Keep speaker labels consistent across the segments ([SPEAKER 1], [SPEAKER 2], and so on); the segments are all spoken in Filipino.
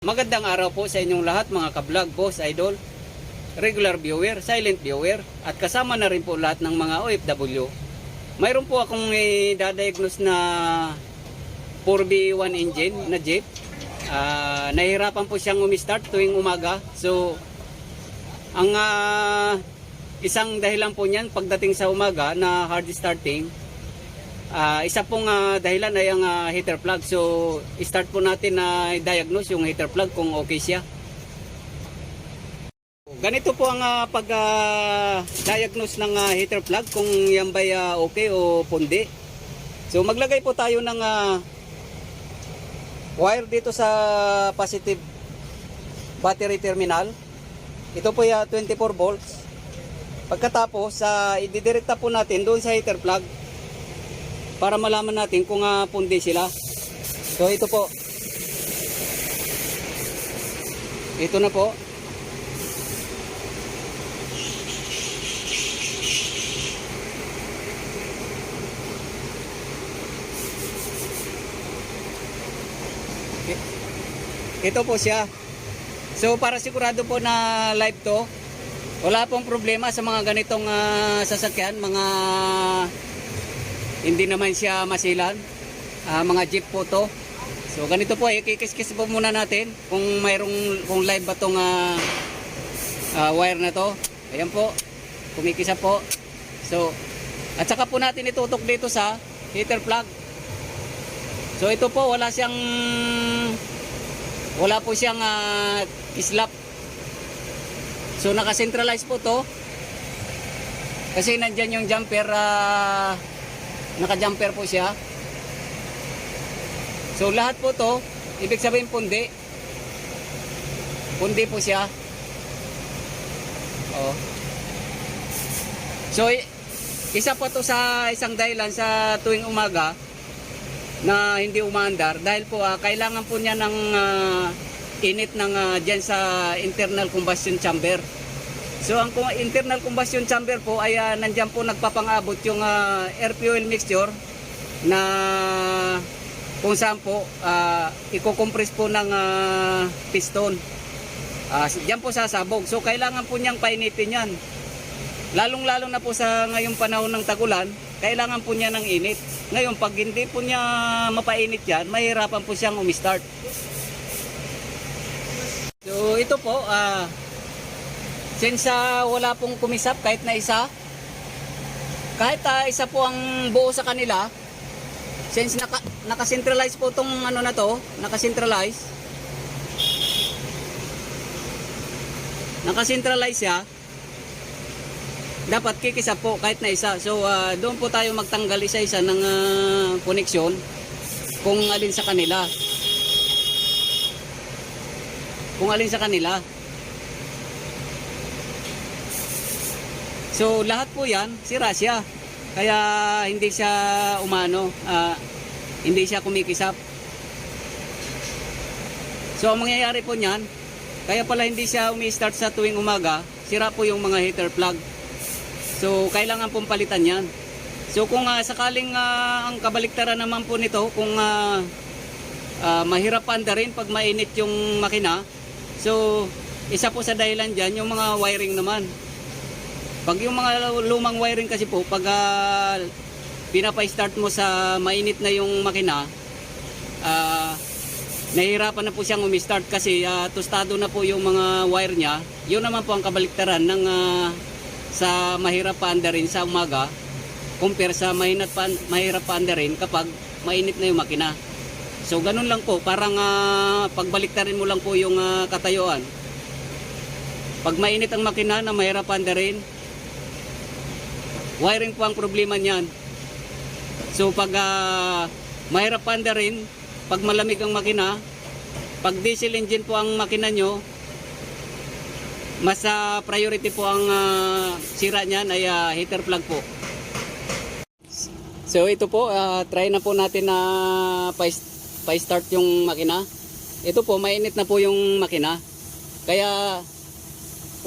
[SPEAKER 1] Magandang araw po sa inyong lahat mga ka-vlog, boss, idol, regular viewer, silent viewer, at kasama na rin po lahat ng mga OFW. Mayroon po akong idadiagnose na 4B1 engine na jeep. Nahihirapan po siyang umistart tuwing umaga. So, ang isang dahilan po niyan pagdating sa umaga na hard starting, isa pong dahilan ay ang heater plug. So, start po natin na diagnose yung heater plug kung okay siya. Ganito po ang pag-diagnose ng heater plug kung yan ba'y okay o pundi. So, maglagay po tayo ng wire dito sa positive battery terminal. Ito po ay 24 volts. Pagkatapos, ididirekta po natin doon sa heater plug para malaman natin kung pundi sila. So ito po. Ito na po. Ito po siya. So para sigurado po na live to, wala pong problema sa mga ganitong sasakyan, mga hindi naman siya masilan, mga jeep po to. So ganito po, ikikis-kis po muna natin kung kung live ba tong wire na to. Ayan po, kumikisa po. So at saka po natin itutok dito sa heater plug. So ito po, wala po siyang kislap. So naka-centralize po to kasi nandyan yung jumper, naka-jumper po siya. So lahat po to, ibig sabihin pundi po siya. Oh. So isa po to sa isang dahilan sa tuwing umaga na hindi umaandar, dahil po kailangan po niya ng init ng dyan sa internal combustion chamber. So ang internal combustion chamber po ay nandyan po nagpapangabot yung air fuel mixture na kung saan po i-compress po ng piston. Dyan po sasabog. So kailangan po niyang painitin yan. Lalong-lalo na po sa ngayong panahon ng tagulan, kailangan po niya ng init. Ngayon, pag hindi po niya mapainit yan, mahirapan po siyang umistart. So ito po, since wala pong kumisap kahit na isa, kahit isa po ang buo sa kanila, since naka-centralize po itong ano na to, naka-centralize siya, dapat kikisap po kahit na isa. So doon po tayo magtanggal isa-isa ng koneksyon kung alin sa kanila. So lahat po yan, sira siya. Kaya hindi siya hindi siya kumikisap. So ang mangyayari po niyan, kaya pala hindi siya umi-start sa tuwing umaga, sira po yung mga heater plug. So kailangan pong palitan yan. So kung sakaling ang kabaliktaran naman po nito, kung mahirap andarin pag mainit yung makina, so isa po sa dahilan dyan yung mga wiring naman. Pag yung mga lumang wiring kasi po, pag pinapa-start mo sa mainit na yung makina, nahihirapan na po siyang umistart kasi tostado na po yung mga wire niya. Yun naman po ang kabaliktaran ng sa mahirap pa andarin sa umaga compare sa mahirap pa andarin kapag mainit na yung makina. So ganun lang po, parang pagbaliktarin mo lang po yung katayuan. Pag mainit ang makina na mahirap pa andarin, wiring po ang problema niyan. So pag mahirap pa andarin, pag malamig ang makina, pag diesel engine po ang makina nyo, mas priority po ang sira niyan ay heater plug po. So ito po, try na po natin na pa-start yung makina. Ito po, mainit na po yung makina. Kaya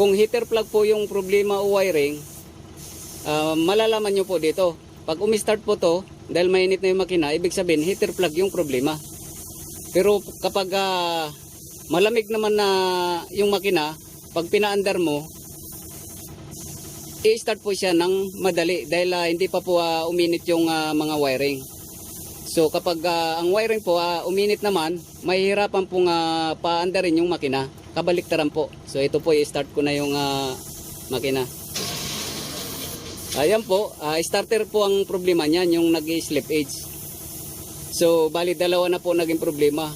[SPEAKER 1] kung heater plug po yung problema o wiring, malalaman nyo po dito. Pag umi-start po to, dahil mainit na yung makina, ibig sabihin heater plug yung problema. Pero kapag malamig naman na yung makina, pag pinaandar mo, i-start po siya ng madali dahil hindi pa po uminit yung mga wiring. So kapag ang wiring po uminit naman, mahihirapan pong paandarin yung makina. Kabaliktaran po. So ito po i-start ko na yung makina. Ayan po, starter po ang problema niyan, yung nag-slip edge. So bali dalawa na po naging problema.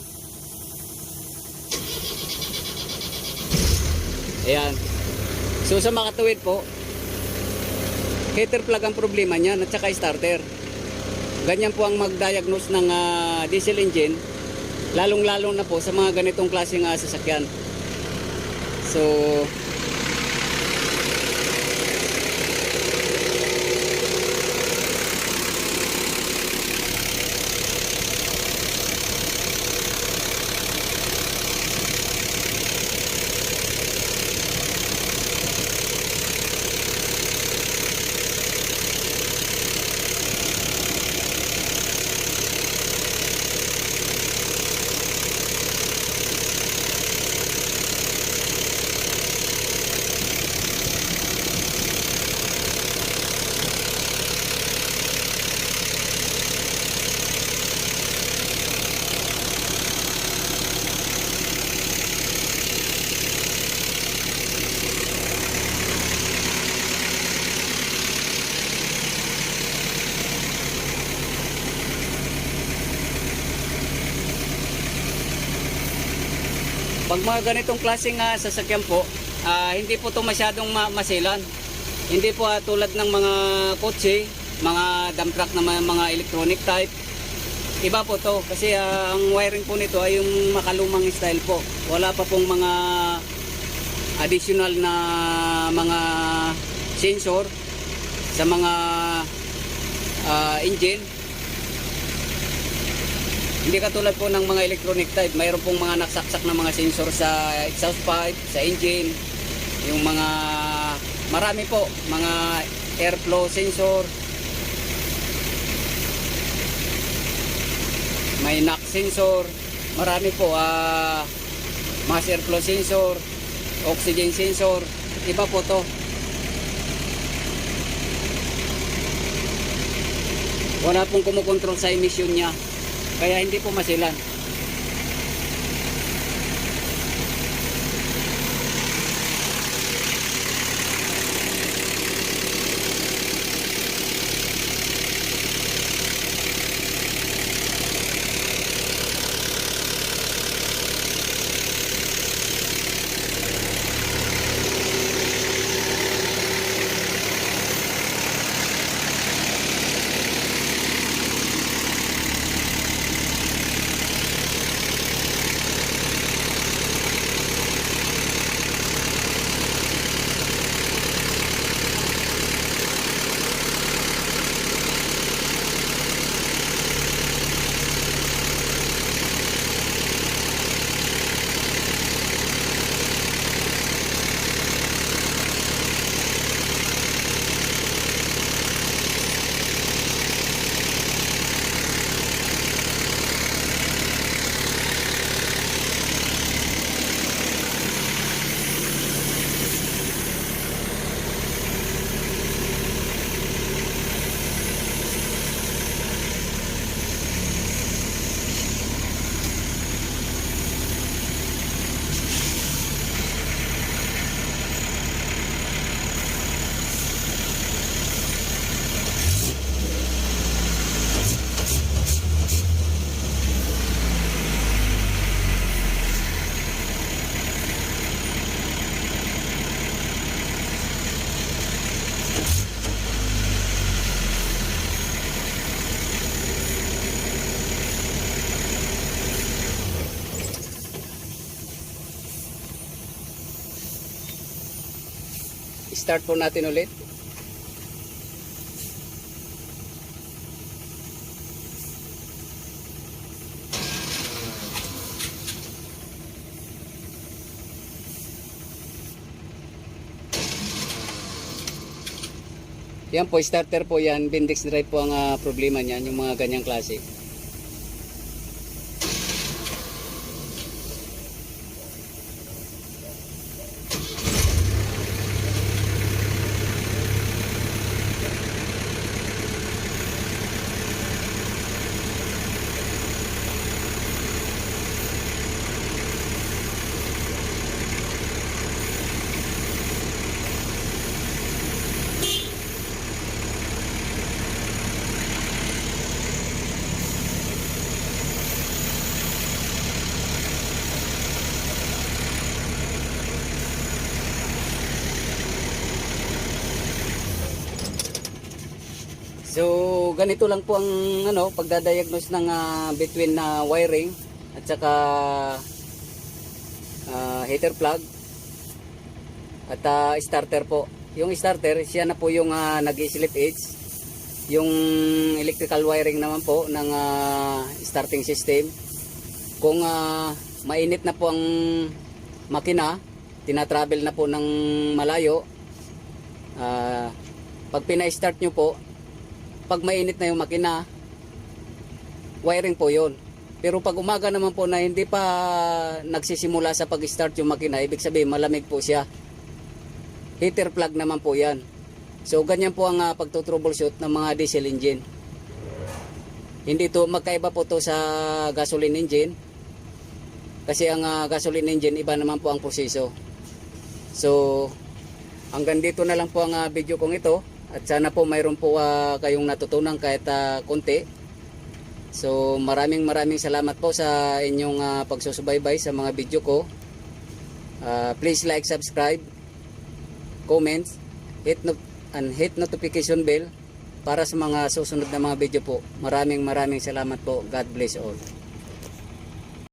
[SPEAKER 1] Ayan. So sa makatuwid po, heater plug ang problema niyan at saka starter. Ganyan po ang mag-diagnose ng diesel engine, lalong-lalo na po sa mga ganitong klaseng sasakyan. So pag mga ganitong klaseng sasakyan po, hindi po ito masyadong masilan. Hindi po tulad ng mga kotse, mga dump truck na mga electronic type. Iba po to kasi ang wiring po nito ay yung makalumang style po. Wala pa pong mga additional na mga sensor sa mga engine. Hindi katulad po ng mga electronic type, mayroon pong mga naksaksak na mga sensor sa exhaust pipe, sa engine, yung mga marami po, mga airflow sensor, may knock sensor, marami po, mass airflow sensor, oxygen sensor, iba po to. Wala pong kumukontrol sa emission niya. Kaya hindi po masilan. Start po natin ulit. Yan po, starter po yan. Bendix drive po ang problema niyan, yung mga ganyang klase. So ganito lang po ang pagdadiagnose ng between wiring at saka heater plug at starter po. Yung starter, siya na po yung nag-slip edge. Yung electrical wiring naman po ng starting system. Kung mainit na po ang makina, tinatravel na po ng malayo, pag pina-start nyo po, pag mainit na yung makina, wiring po yon. Pero pag umaga naman po na hindi pa nagsisimula sa pag-start yung makina, ibig sabihin malamig po siya. Heater plug naman po yan. So ganyan po ang pagtutroubleshoot ng mga diesel engine. Hindi to magkaiba po to sa gasoline engine. Kasi ang gasoline engine iba naman po ang proseso. So hanggang dito na lang po ang video kong ito. At sana po mayroon po kayong natutunan kahit konti. So maraming salamat po sa inyong pagsusubaybay sa mga video ko. Please like, subscribe, comments, hit notification bell para sa mga susunod na mga video po. Maraming salamat po. God bless all.